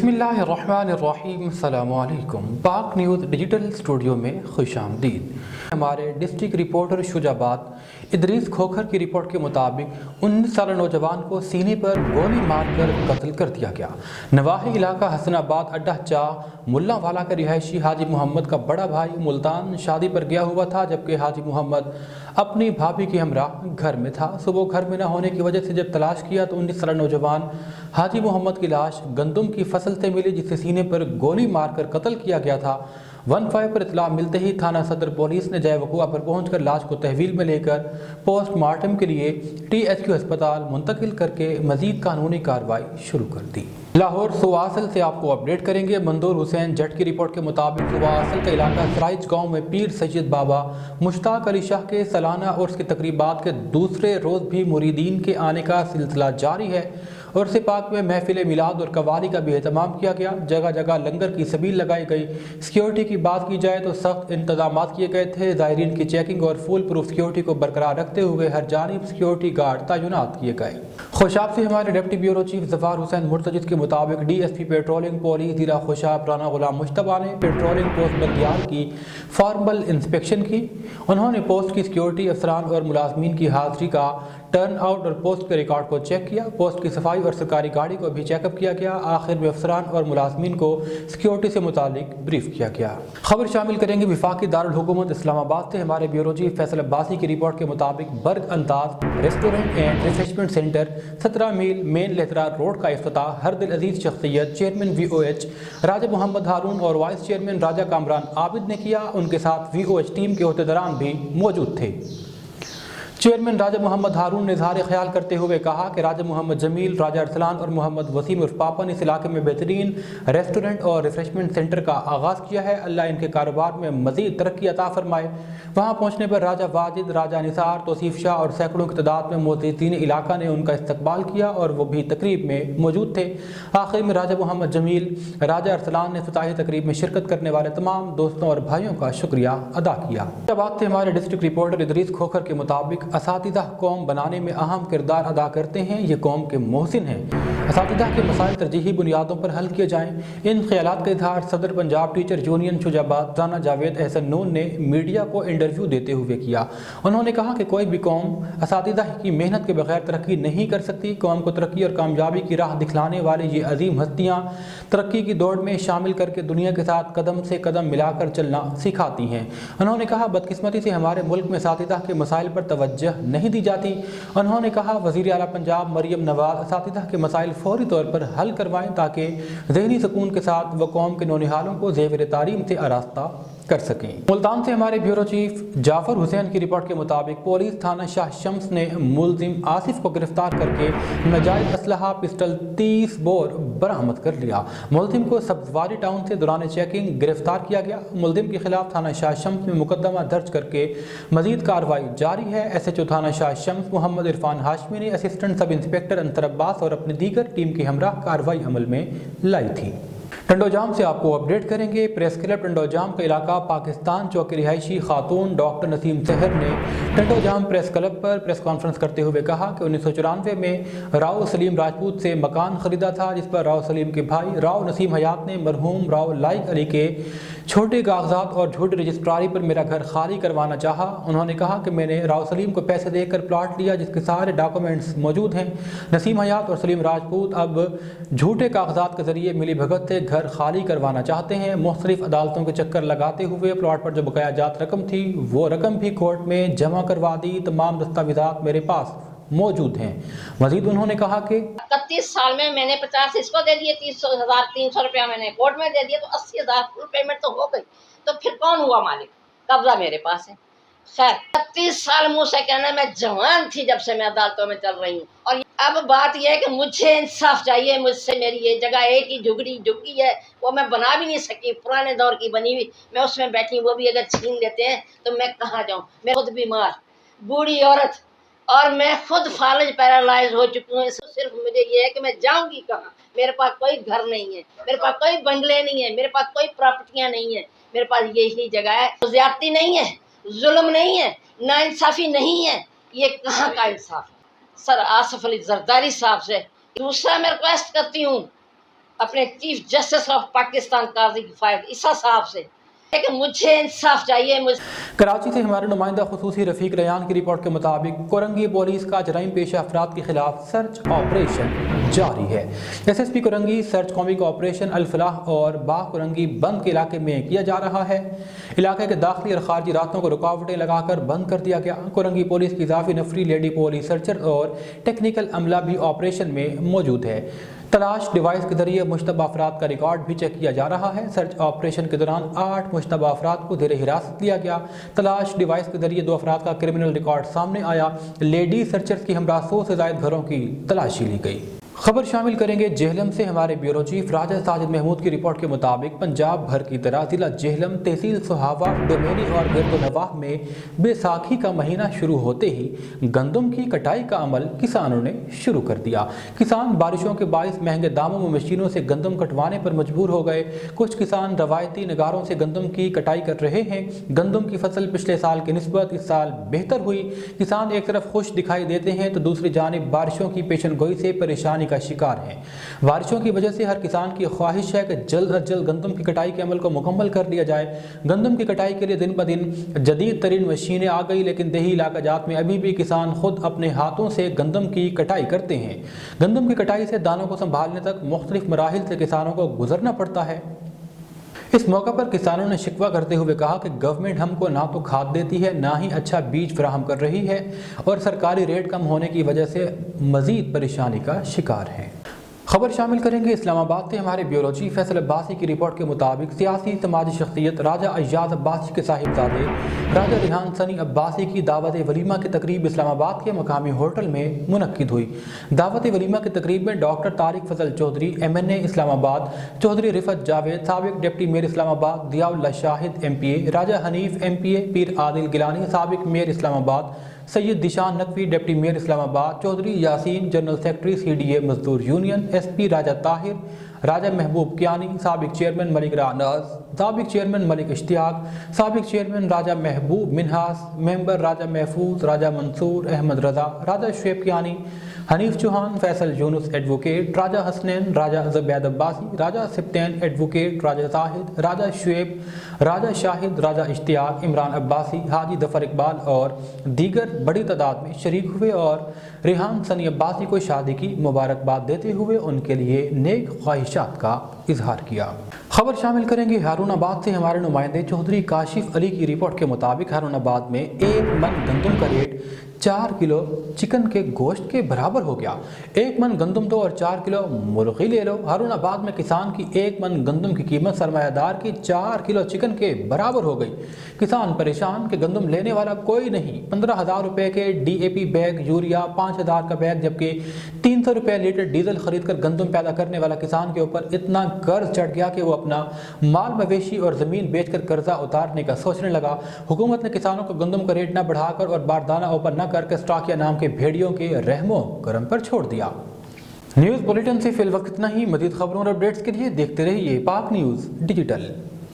बिस्मिल्लाहिर्रहमानिर्रहीम। अस्सलाम वालेकुम। पाक न्यूज़ डिजिटल स्टूडियो में खुश आमदीद। हमारे डिस्ट्रिक्ट रिपोर्टर शुजाबाद इदरीस खोखर की रिपोर्ट के मुताबिक 19 साल नौजवान को सीने पर गोली मारकर कत्ल कर दिया गया। नवाही इलाका हसनाबाद अड्डा चाह मुल्लावाला का रिहायशी हाजी मोहम्मद का बड़ा भाई मुल्तान शादी पर गया हुआ था, जबकि हाजी मोहम्मद अपनी भाभी के हमरा घर में था। सुबह घर में न होने की वजह से जब तलाश किया तो 19 साल नौजवान हाजी मोहम्मद की लाश गंदुम की फसल से मिली, जिसे सीने पर गोली मारकर कत्ल किया गया था। 15 पर इतला मिलते ही थाना सदर पुलिस ने जय वक़ुआ पर पहुंचकर लाश को तहवील में लेकर पोस्टमार्टम के लिए THQ अस्पताल मुंतकिल करके मजीद कानूनी कार्रवाई शुरू कर दी। लाहौर सुवासल से आपको अपडेट करेंगे। मंदूर हुसैन जट की रिपोर्ट के मुताबिक सुवासल का इलाका सराइच गांव में पीर सैयद बाबा मुश्ताक अली शाह के सालाना उर्स की तकरीबात के दूसरे रोज़ भी मुरीदीन के आने का सिलसिला जारी है। उर्स पाक में महफिल मिलाद और कवाली का भी एहतमाम किया गया। जगह जगह लंगर की सबील लगाई गई। सिक्योरिटी की बात की जाए तो सख्त इंतजाम किए गए थे। ज़ायरीन की चेकिंग और फुल प्रूफ सिक्योरिटी को बरकरार रखते हुए हर जानिब सिक्योरिटी गार्ड तैनात किए गए। खुशाब से हमारे डिप्टी ब्यूरो चीफ ज़फ़ार हुसैन मुर्तजिद के मुताबिक DSP पेट्रोलिंग पुलिस ज़िला खुशाब राना गुलाम मुश्तबा ने पेट्रोलिंग पोस्ट बंदियाल की फॉर्मल इंस्पेक्शन की। उन्होंने पोस्ट की सिक्योरिटी अफसरान और मुलाजमीन की हाजिरी का टर्न आउट और पोस्ट के रिकॉर्ड को चेक किया। पोस्ट की सफाई और सरकारी गाड़ी को भी चेकअप किया गया। आखिर में अफसरान और मुलाजमीन को सिक्योरिटी से मुतालिक ब्रीफ किया गया। खबर शामिल करेंगे वफाकी दारुल हुकूमत इस्लामाबाद से। हमारे ब्यूरो चीफ फैसल अब्बासी की रिपोर्ट के मुताबिक Burg Andaz restaurant and refreshment centre 17 मील मेन लेहतरा रोड का इफ्तिताह हर दिल अजीज शख्सियत चेयरमैन VOH राजा मोहम्मद हारून और वाइस चेयरमैन राजा कामरान आबिद ने किया। उनके साथ VOH टीम के अहदेदारान भी मौजूद थे। चेयरमैन राजा मोहम्मद हारून ने इजहार ख्याल करते हुए कहा कि राजा मोहम्मद जमील, राजा अरसलान और मोहम्मद वसीम उर्फ पापा ने इस इलाके में बेहतरीन रेस्टोरेंट और रिफ्रेशमेंट सेंटर का आगाज़ किया है। अल्लाह इनके कारोबार में मज़ीद तरक्की अता फरमाए। वहाँ पहुँचने पर राजा वाजिद, राजा निसार, तौसीफ शाह और सैकड़ों की तादाद में मोअज़्ज़िज़ीन इलाका ने उनका इस्तकबाल किया और वो भी तकरीब में मौजूद थे। आखिर में राजा मोहम्मद जमील, राजा अरसलान ने इफ्तिताही तकरीब में शिरकत करने वाले तमाम दोस्तों और भाइयों का शुक्रिया अदा किया। बात से हमारे डिस्ट्रिक्ट रिपोर्टर इदरीस खोखर के मुताबिक असातिज़ा कौम बनाने में अहम किरदार अदा करते हैं। ये कौम के मोहसिन हैं। असातिज़ा के मसाइल तरजीही बुनियादों पर हल किए जाएँ, इन ख्यालात का इजहार सदर पंजाब टीचर यूनियन शुजाबाद राना जावेद एहसन नून ने मीडिया को इंटरव्यू देते हुए किया। उन्होंने कहा कि कोई भी कौम असातिज़ा की मेहनत के बगैर तरक्की नहीं कर सकती। कौम को तरक्की और कामयाबी की राह दिखलाने वाली ये अजीम हस्तियाँ तरक्की की दौड़ में शामिल करके दुनिया के साथ कदम से कदम मिलाकर चलना सिखाती हैं। उन्होंने कहा बदकिस्मती से हमारे मुल्क में असातिज़ा के मसाइल पर तवज्जो नहीं दी जाती। उन्होंने कहा वज़ीर आला पंजाब मरियम नवाज असातिज़ा के मसाइल फौरी तौर पर हल करवाएं ताकि ज़हनी सुकून के साथ व कौम के नौनिहालों को ज़ेवर तालीम से आरास्ता कर सकें। मुल्तान से हमारे ब्यूरो चीफ जाफर हुसैन की रिपोर्ट के मुताबिक पुलिस थाना शाह शम्स ने मुलजिम आसिफ को गिरफ्तार करके नाजायज असलहा पिस्टल 30 बोर बरामद कर लिया। मुलजिम को सब्जवारी टाउन से दौरान चेकिंग गिरफ्तार किया गया। मुलजिम के खिलाफ थाना शाह शम्स में मुकदमा दर्ज करके मजीद कार्रवाई जारी है। SHO थाना शाह शम्स मोहम्मद इरफान हाशमी ने असिस्टेंट सब इंस्पेक्टर अंतर अब्बास और अपनी दीगर टीम के हमराह कार्रवाई अमल में लाई थी। टंडोजाम से आपको अपडेट करेंगे। प्रेस क्लब टंडोजाम का इलाका पाकिस्तान चौक की रिहायशी खातून डॉक्टर नसीम सहर ने टंडोजाम प्रेस क्लब पर प्रेस कॉन्फ्रेंस करते हुए कहा कि 1994 में राव सलीम राजपूत से मकान खरीदा था, जिस पर राव सलीम के भाई राव नसीम हयात ने मरहूम राव लाइक अली के छोटे कागजात और झूठी रजिस्ट्रारी पर मेरा घर खाली करवाना चाहा। उन्होंने कहा कि मैंने राव सलीम को पैसे देकर प्लाट लिया जिसके सारे डॉक्यूमेंट्स मौजूद हैं। नसीम हयात और सलीम राजपूत अब झूठे कागजात के जरिए मिली भगत से घर खाली करवाना चाहते हैं। मुख्तलिफ अदालतों के चक्कर लगाते हुए प्लॉट पर जो बकाया जात रकम थी वो रकम भी कोर्ट में जमा करवा दी। तमाम दस्तावेजात मेरे पास मौजूद हैं। मजीद उन्होंने कहा कि 31 साल में मैंने 50 इसको दे दिए, 300 रुपया मैंने कोर्ट में दे दिया, तो 80,000 फुल पेमेंट तो हो गई। तो फिर कौन हुआ मालिक? कब्जा मेरे पास है। खैर 31 साल मुँह से कहना, मैं जवान थी जब से मैं अदालतों में चल रही हूँ। और अब बात यह है कि मुझे इंसाफ चाहिए। मुझसे मेरी ये जगह एक ही झुग्गी है, वो मैं बना भी नहीं सकी, पुराने दौर की बनी हुई, मैं उसमें बैठी, वो भी अगर छीन लेते हैं तो मैं कहाँ जाऊँ? मैं खुद बीमार बूढ़ी औरत और मैं खुद फालज पैरालाइज हो चुकी हूँ। सिर्फ मुझे ये है कि मैं जाऊँगी कहाँ? मेरे पास कोई घर नहीं है, मेरे पास कोई बंगले नहीं है, मेरे पास कोई प्रॉपर्टियाँ नहीं है, मेरे पास यही जगह है। ज्यादती नहीं है, जुल्म नहीं है, नाइंसाफ़ी नहीं है, ये कहाँ का इंसाफ है? सर आसिफ अली जरदारी साहब से दूसरा मैं रिक्वेस्ट करती हूँ, अपने चीफ जस्टिस ऑफ पाकिस्तान काजी फायद ईसा साहब से कि मुझे इंसाफ चाहिए। कराची से हमारे नुमाइंदा खुसूसी रफीक रयान की रिपोर्ट के मुताबिक कोरंगी पुलिस का जराइम पेशा अफराद के खिलाफ सर्च ऑपरेशन जारी है। SSP Korangi search combing operation Al-Falah और बाग कोरंगी बंद के इलाके में किया जा रहा है। इलाके के दाखिली और खारजी रास्तों को रुकावटें लगाकर बंद कर दिया गया। कोरंगी पुलिस की इजाफी नफरी लेडी पुलिस सर्चर और टेक्निकल अमला भी ऑपरेशन में मौजूद है। तलाश डिवाइस के जरिए मुश्तबा अफराद का रिकॉर्ड भी चेक किया जा रहा है। सर्च ऑपरेशन के दौरान 8 मुश्तबा अफराद को जेर हिरासत लिया गया। तलाश डिवाइस के जरिए 2 अफराद का क्रिमिनल रिकॉर्ड सामने आया। लेडी सर्चर्स की हमरा 100 से ज़ायद घरों की तलाशी ली गई। खबर शामिल करेंगे जेहलम से हमारे ब्यूरो चीफ राजा साजिद महमूद की रिपोर्ट के मुताबिक पंजाब भर की तरह जिला जेहलम, तहसील सुहावा, डोमेनी और गिरदोनवाह में बैसाखी का महीना शुरू होते ही गंदम की कटाई का अमल किसानों ने शुरू कर दिया। किसान बारिशों के बाइस महंगे दामों में मशीनों से गंदम कटवाने पर मजबूर हो गए। कुछ किसान रवायती नगारों से गंदम की कटाई कर रहे हैं। गंदम की फसल पिछले साल की निस्बत इस साल बेहतर हुई। किसान एक तरफ खुश दिखाई देते हैं तो दूसरी जानिब बारिशों की पेशनगोई से परेशानी का शिकार हैं। बारिशों की वजह से हर किसान की ख्वाहिश है कि जल्द अज जल्द गंदम की कटाई के अमल को मुकम्मल कर लिया जाए। गंदम की कटाई के लिए दिन ब दिन जदीद तरीन मशीनें आ गई, लेकिन देही इलाका जात में अभी भी किसान खुद अपने हाथों से गंदम की कटाई करते हैं। गंदम की कटाई से दानों को संभालने तक मुख्तलिफ मराहिल से किसानों को गुजरना पड़ता है। इस मौका पर किसानों ने शिकवा करते हुए कहा कि गवर्नमेंट हमको ना तो खाद देती है, ना ही अच्छा बीज फराहम कर रही है और सरकारी रेट कम होने की वजह से मजीद परेशानी का शिकार हैं। खबर शामिल करेंगे इस्लामाबाद से हमारे ब्यूरो चीफ फैसल अब्बासी की रिपोर्ट के मुताबिक सियासी समाजी शख्सियत राजा अय्याज अब्बासी के साहिबजादे राजा रिहान सनी अब्बासी की दावत वलीमा की तकरीब इस्लामाबाद के मकामी होटल में मुनक्किद हुई। दावत वलीमा की तकरीब में डॉक्टर तारिक फजल चौधरी MNA इस्लामाबाद, चौधरी रिफत जावेद साबिक deputy mayor Islamabad, Ziaullah Shahid MPA, Raja Hanif MPA, Pir Adil Gilani साबिक mayor Islamabad, Syed Zeeshan Naqvi deputy mayor Islamabad, Chaudhry Yasin general secretary CDA मजदूर यूनियन, SP राजा ताहिर, राजा महबूब कियानी, साबिक चेयरमैन मलिक रानाज, साबिक चेयरमैन मलिक इश्तियाक, साबिक चेयरमैन राजा महबूब मिनहास, मेंबर राजा महफूज, राजा मंसूर अहमद रजा, राजा शुएब कियानी, हनीफ चौहान, फैसल यूनुस एडवोकेट, राजा हसनैन, राजा ज़ुबैद अब्बासी, राजा सिप्तैन एडवोकेट, राजा जाहिद, राजा शुएब, राजा शाहिद, राजा इश्तियाक, इमरान अब्बासी, हाजी ज़फ़र इकबाल और दीगर बड़ी तादाद में शरीक हुए और रिहान सनी अब्बासी को शादी की मुबारकबाद देते हुए उनके लिए नेक ख्वाहिशात का इजहार किया। खबर शामिल करेंगे हारूनाबाद से हमारे नुमाइंदे चौधरी काशिफ अली की रिपोर्ट के मुताबिक हारूनाबाद में 1 मन गंदम का रेट 4 किलो चिकन के गोश्त के बराबर हो गया। 1 मन गंदम दो और 4 किलो मुर्गी ले लो। हारूनाबाद में किसान की 1 मन गंदम की कीमत सरमायादार की 4 किलो चिकन के बराबर हो गई। किसान परेशान कि गंदम लेने वाला कोई नहीं। 15,000 रुपए के DAP बैग यूरिया, 5,000 का बैग, जबकि 300 रुपए लीटर डीजल खरीद कर गंदम पैदा करने वाला किसान के ऊपर इतना कर्ज चढ़ गया कि वो अपना माल मवेशी और ज़मीन बेचकर कर्जा उतारने का सोचने लगा। हुकूमत ने किसानों को गंदम का रेट न बढ़ाकर और बारदाना ओपन न करके स्टॉकिया नाम के भेड़ियों के रहमो करम पर छोड़ दिया। न्यूज़ बुलेटिन से फिल वक्त इतना ही। मज़ीद खबरों और अपडेट्स के लिए देखते रहिए पाक न्यूज़ डिजिटल।